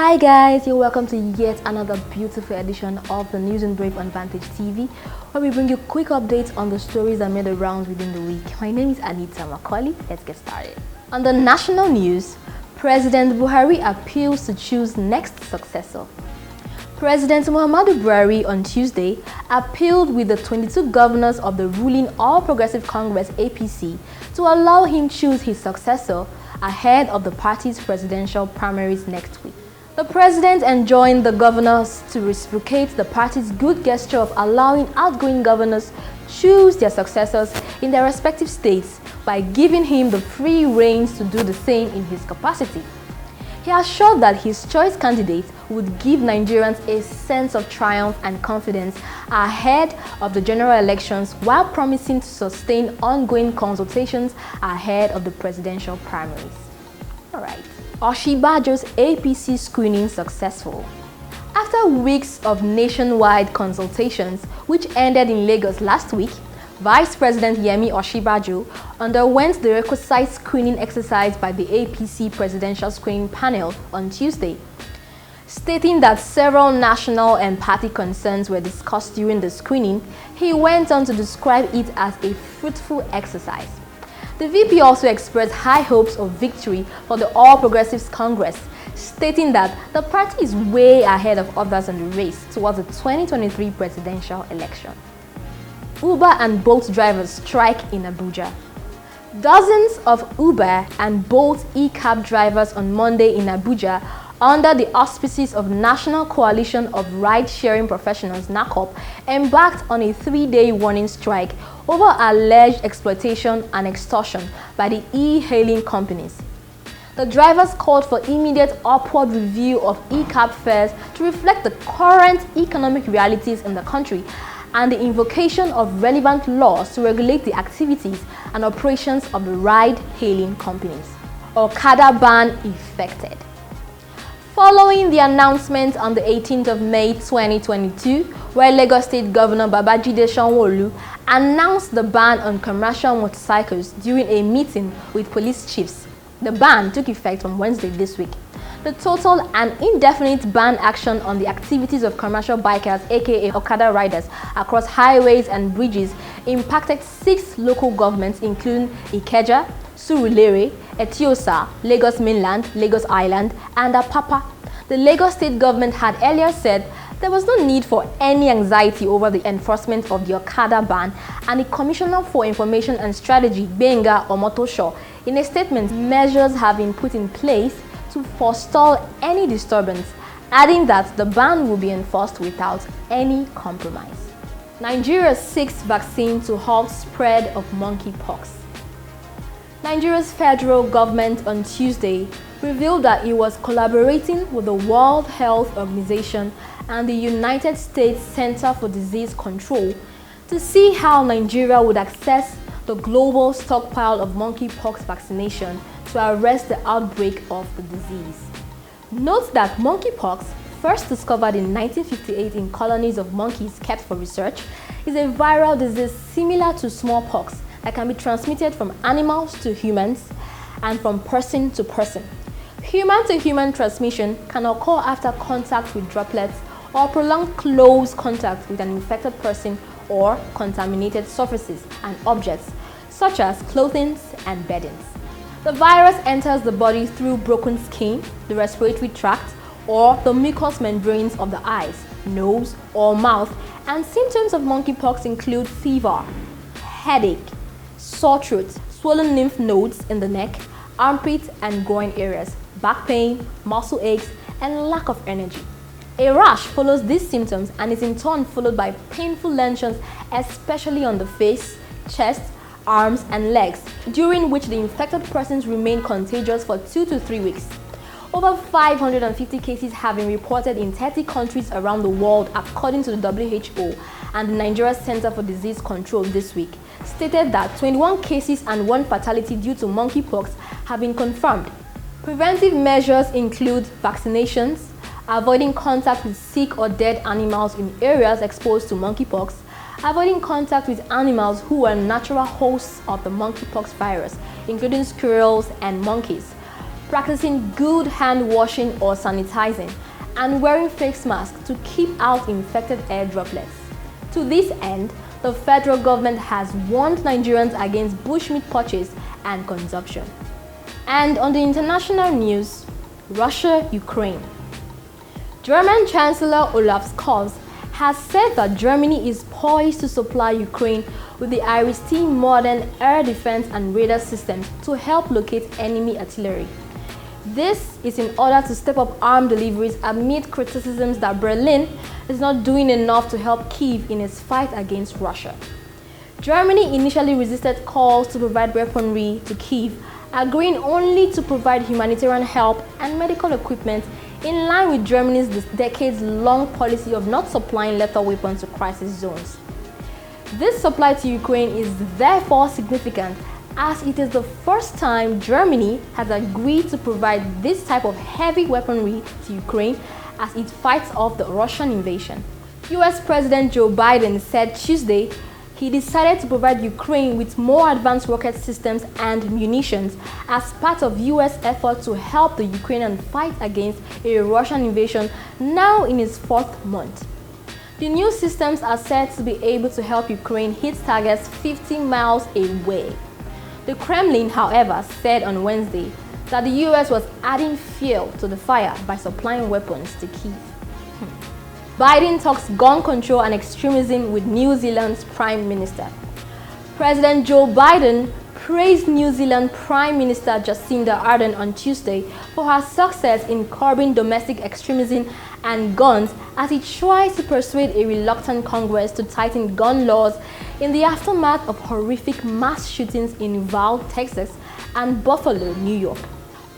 Hi guys, you're welcome to yet another beautiful edition of the News and Brief on Vantage TV, where we bring you quick updates on the stories that made the rounds within the week. My name is Anita Macaulay. Let's get started. On the national news, President Buhari appeals to choose next successor. President Muhammadu Buhari on Tuesday appealed with the 22 governors of the ruling All Progressive Congress (APC) to allow him choose his successor ahead of the party's presidential primaries next week. The president enjoined the governors to reciprocate the party's good gesture of allowing outgoing governors choose their successors in their respective states by giving him the free reins to do the same in his capacity. He assured that his choice candidate would give Nigerians a sense of triumph and confidence ahead of the general elections, while promising to sustain ongoing consultations ahead of the presidential primaries. Alright. Oshibajo's APC screening successful. After weeks of nationwide consultations, which ended in Lagos last week, Vice President Yemi Oshibajo underwent the requisite screening exercise by the APC Presidential Screening Panel on Tuesday. Stating that several national and party concerns were discussed during the screening, he went on to describe it as a fruitful exercise. The VP also expressed high hopes of victory for the All Progressives Congress, stating that the party is way ahead of others in the race towards the 2023 presidential election. Uber and Bolt drivers strike in Abuja. Dozens of Uber and Bolt e-cab drivers on Monday in Abuja, under the auspices of National Coalition of Ride-Sharing Professionals (NACOP), embarked on a 3-day warning strike over alleged exploitation and extortion by the e-hailing companies. The drivers called for immediate upward review of e-cab fares to reflect the current economic realities in the country and the invocation of relevant laws to regulate the activities and operations of the ride-hailing companies. Okada ban effected. Following the announcement on the 18th of May 2022, where Lagos State Governor Babajide Sanwo-Olu announced the ban on commercial motorcycles during a meeting with police chiefs, the ban took effect on Wednesday this week. The total and indefinite ban action on the activities of commercial bikers, aka Okada riders, across highways and bridges impacted 6 local governments, including Ikeja, Surulere, Etiosa, Lagos Mainland, Lagos Island, and Apapa. The Lagos State government had earlier said there was no need for any anxiety over the enforcement of the Okada ban, and the Commissioner for Information and Strategy, Benga Omotosho, in a statement, measures have been put in place to forestall any disturbance, adding that the ban will be enforced without any compromise. Nigeria seeks vaccine to halt spread of monkeypox. Nigeria's federal government on Tuesday revealed that it was collaborating with the World Health Organization and the United States Center for Disease Control to see how Nigeria would access the global stockpile of monkeypox vaccination to arrest the outbreak of the disease. Note that monkeypox, first discovered in 1958 in colonies of monkeys kept for research, is a viral disease similar to smallpox that can be transmitted from animals to humans and from person to person. Human-to-human transmission can occur after contact with droplets or prolonged close contact with an infected person or contaminated surfaces and objects, such as clothing and beddings. The virus enters the body through broken skin, the respiratory tract, or the mucous membranes of the eyes, nose, or mouth, and symptoms of monkeypox include fever, headache, sore throat, swollen lymph nodes in the neck, armpit and groin areas, back pain, muscle aches, and lack of energy. A rash follows these symptoms and is in turn followed by painful lesions, especially on the face, chest, arms, and legs, during which the infected persons remain contagious for 2 to 3 weeks. Over 550 cases have been reported in 30 countries around the world, according to the WHO, and the Nigeria Center for Disease Control this week stated that 21 cases and 1 fatality due to monkeypox have been confirmed. Preventive measures include vaccinations, avoiding contact with sick or dead animals in areas exposed to monkeypox, avoiding contact with animals who are natural hosts of the monkeypox virus, including squirrels and monkeys, practicing good hand washing or sanitizing, and wearing face masks to keep out infected air droplets. To this end, the federal government has warned Nigerians against bushmeat purchase and consumption. And on the international news, Russia-Ukraine. German Chancellor Olaf Scholz has said that Germany is poised to supply Ukraine with the Iris-T modern air defense and radar systems to help locate enemy artillery. This is in order to step up armed deliveries amid criticisms that Berlin is not doing enough to help Kyiv in its fight against Russia. Germany initially resisted calls to provide weaponry to Kyiv, agreeing only to provide humanitarian help and medical equipment in line with Germany's decades-long policy of not supplying lethal weapons to crisis zones. This supply to Ukraine is therefore significant, as it is the first time Germany has agreed to provide this type of heavy weaponry to Ukraine as it fights off the Russian invasion. US President Joe Biden said Tuesday he decided to provide Ukraine with more advanced rocket systems and munitions as part of US effort to help the Ukrainian fight against a Russian invasion now in its 4th month. The new systems are said to be able to help Ukraine hit targets 50 miles away. The Kremlin, however, said on Wednesday that the US was adding fuel to the fire by supplying weapons to Kyiv. Biden talks gun control and extremism with New Zealand's Prime Minister. President Joe Biden praised New Zealand Prime Minister Jacinda Ardern on Tuesday for her success in curbing domestic extremism and guns as he tries to persuade a reluctant Congress to tighten gun laws in the aftermath of horrific mass shootings in Uvalde, Texas and Buffalo, New York.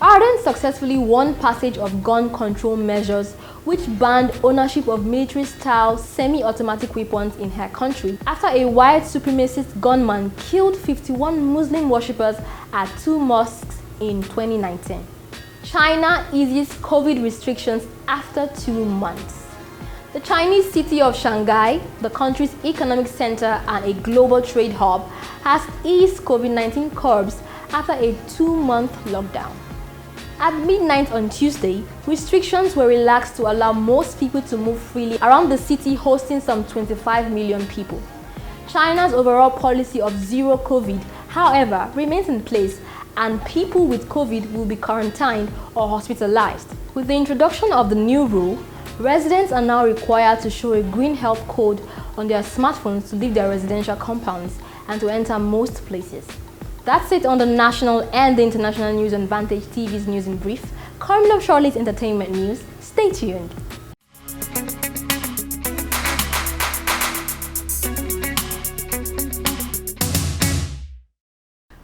Ardern successfully won passage of gun control measures which banned ownership of military-style semi-automatic weapons in her country after a white supremacist gunman killed 51 Muslim worshippers at 2 mosques in 2019. China eases COVID restrictions after 2 months. The Chinese city of Shanghai, the country's economic center and a global trade hub, has eased COVID-19 curbs after a 2-month lockdown. At midnight on Tuesday, restrictions were relaxed to allow most people to move freely around the city hosting some 25 million people. China's overall policy of zero COVID, however, remains in place and people with COVID will be quarantined or hospitalized. With the introduction of the new rule, residents are now required to show a green health code on their smartphones to leave their residential compounds and to enter most places. That's it on the national and the international news on Vantage TV's News in Brief. Coming up shortly is entertainment news. Stay tuned.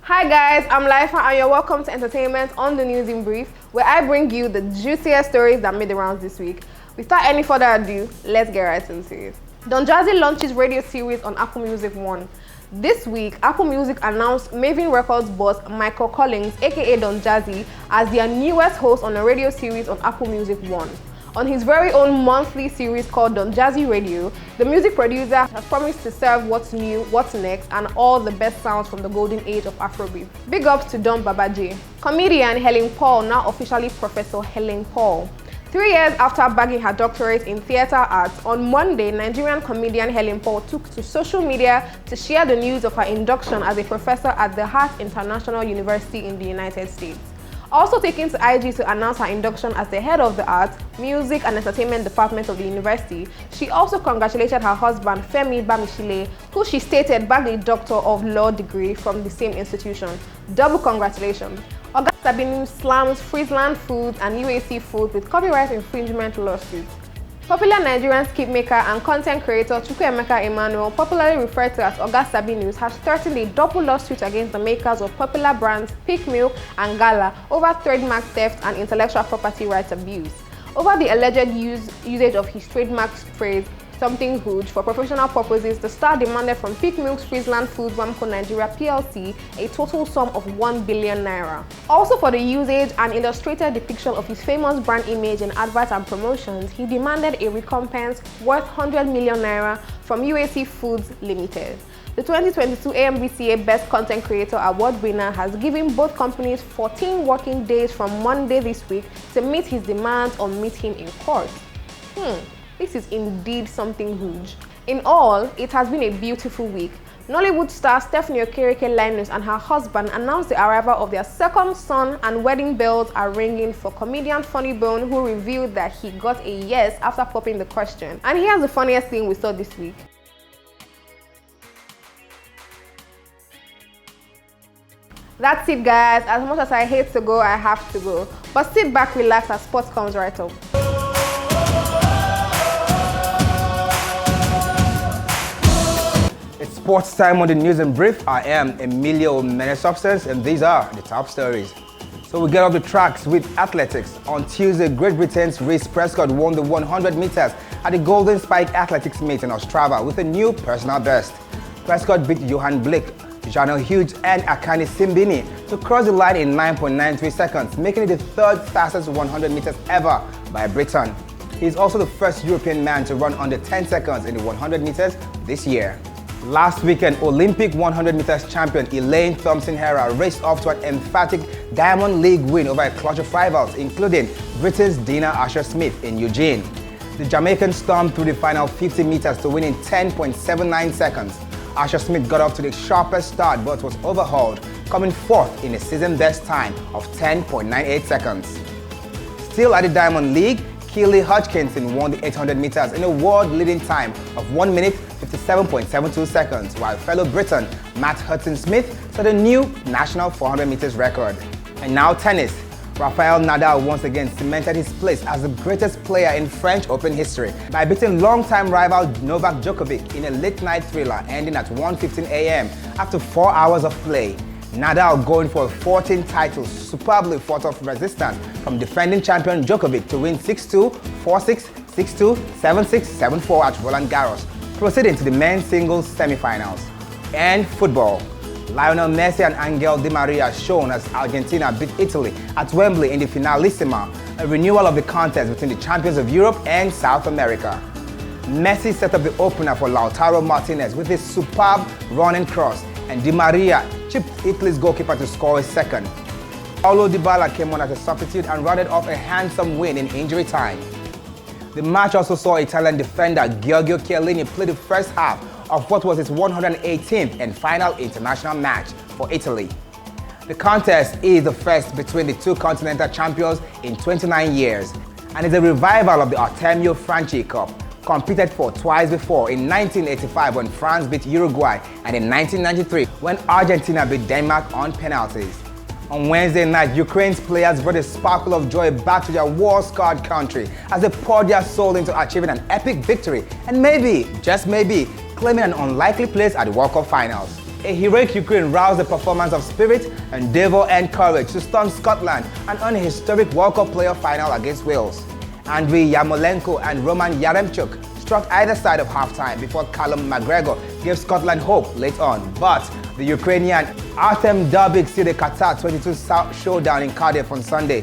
Hi guys, I'm Lifa and you're welcome to Entertainment on the News in Brief, where I bring you the juiciest stories that made the rounds this week. Without any further ado, let's get right into it. Don Jazzy launches radio series on Apple Music One. This week, Apple Music announced Maven Records boss Michael Collins, aka Don Jazzy, as their newest host on a radio series on Apple Music One. On his very own monthly series called Don Jazzy Radio, the music producer has promised to serve what's new, what's next, and all the best sounds from the golden age of Afrobeat. Big ups to Don Babaji. Comedian Helen Paul, now officially Professor Helen Paul. 3 years after bagging her doctorate in theatre arts, on Monday, Nigerian comedian Helen Paul took to social media to share the news of her induction as a professor at the Hart International University in the United States. Also taking to IG to announce her induction as the head of the Arts, Music and Entertainment Department of the university, she also congratulated her husband Femi Bamishile, who she stated bagged a Doctor of Law degree from the same institution. Double congratulations. Oga Sabinu slams Friesland Foods and UAC Foods with copyright infringement lawsuits. Popular Nigerian skip maker and content creator Chukwuemeka Emmanuel, popularly referred to as Oga Sabinus, has threatened a double lawsuit against the makers of popular brands Peak Milk and Gala over trademark theft and intellectual property rights abuse. Over the alleged usage of his trademark phrase, something good, for professional purposes, the star demanded from Peak Milk's Friesland Foods Wamco Nigeria PLC a total sum of 1 billion naira. Also for the usage and illustrated depiction of his famous brand image in adverts and promotions, he demanded a recompense worth 100 million naira from UAC Foods Limited. The 2022 AMVCA Best Content Creator Award winner has given both companies 14 working days from Monday this week to meet his demands or meet him in court. This is indeed something huge. In all, it has been a beautiful week. Nollywood star Stephanie Okereke-Linus and her husband announced the arrival of their second son, and wedding bells are ringing for comedian Funny Bone, who revealed that he got a yes after popping the question. And here's the funniest thing we saw this week. That's it, guys. As much as I hate to go, I have to go. But sit back, relax, as sports comes right up. It's sports time on the News in Brief. I am Emilio Menesubstance, and these are the top stories. So we get off the tracks with athletics. On Tuesday, Great Britain's Reece Prescott won the 100 meters at the Golden Spike Athletics Meet in Ostrava with a new personal best. Prescott beat Johan Blake, Janelle Hughes and Akani Simbini to cross the line in 9.93 seconds, making it the third fastest 100 meters ever by a Briton. He is also the first European man to run under 10 seconds in the 100 meters this year. Last weekend, Olympic 100 meters champion Elaine Thompson-Herah raced off to an emphatic Diamond League win over a clutch of rivals, including Britain's Dina Asher-Smith in Eugene. The Jamaican stormed through the final 50 meters to win in 10.79 seconds. Asher-Smith got off to the sharpest start but was overhauled, coming fourth in a season-best time of 10.98 seconds. Still at the Diamond League, Keely Hodgkinson won the 800 meters in a world-leading time of 1 minute 57.72 seconds, while fellow Briton Matt Hudson-Smith set a new national 400 meters record. And now tennis. Rafael Nadal once again cemented his place as the greatest player in French Open history by beating longtime rival Novak Djokovic in a late-night thriller ending at 1:15 a.m. after 4 hours of play. Nadal going for 14 titles superbly fought off resistance from defending champion Djokovic to win 6-2, 4-6, 6-2, 7-6, 7-4 at Roland Garros, proceeding to the men's singles semi-finals. And football. Lionel Messi and Angel Di Maria shone as Argentina beat Italy at Wembley in the Finalissima, a renewal of the contest between the champions of Europe and South America. Messi set up the opener for Lautaro Martinez with his superb running cross, and Di Maria chipped Italy's goalkeeper to score a second. Paulo Dybala came on as a substitute and rounded off a handsome win in injury time. The match also saw Italian defender Giorgio Chiellini play the first half of what was his 118th and final international match for Italy. The contest is the first between the two continental champions in 29 years and is a revival of the Artemio Franchi Cup, competed for twice before, in 1985 when France beat Uruguay and in 1993 when Argentina beat Denmark on penalties. On Wednesday night, Ukraine's players brought a sparkle of joy back to their war-scarred country as they poured their soul into achieving an epic victory and maybe, just maybe, claiming an unlikely place at the World Cup finals. A heroic Ukraine roused a performance of spirit, endeavour and courage to stun Scotland and earn a historic World Cup playoff final against Wales. Andriy Yarmolenko and Roman Yaremchuk struck either side of halftime before Callum McGregor gave Scotland hope late on. But the Ukrainian Artem Dubik sealed the Qatar 22 showdown in Cardiff on Sunday.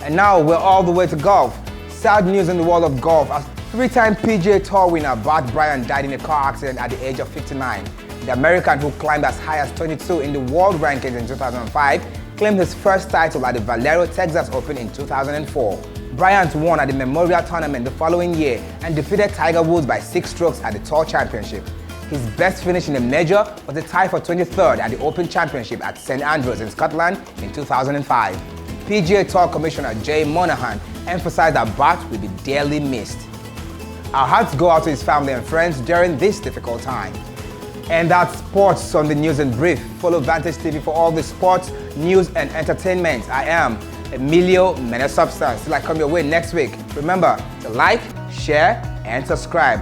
And now we're all the way to golf. Sad news in the world of golf as three-time PGA Tour winner Bart Bryant died in a car accident at the age of 59. The American, who climbed as high as 22 in the world rankings in 2005, claimed his first title at the Valero Texas Open in 2004. Bryant won at the Memorial Tournament the following year and defeated Tiger Woods by 6 strokes at the Tour Championship. His best finish in the major was a tie for 23rd at the Open Championship at St Andrews in Scotland in 2005. PGA Tour Commissioner Jay Monahan emphasized that Bart will be dearly missed. Our hearts go out to his family and friends during this difficult time. And that's sports on the News in Brief. Follow Vantage TV for all the sports, news and entertainment. I am Emilio Menesubstance. Till I come your way next week, remember to like, share and subscribe.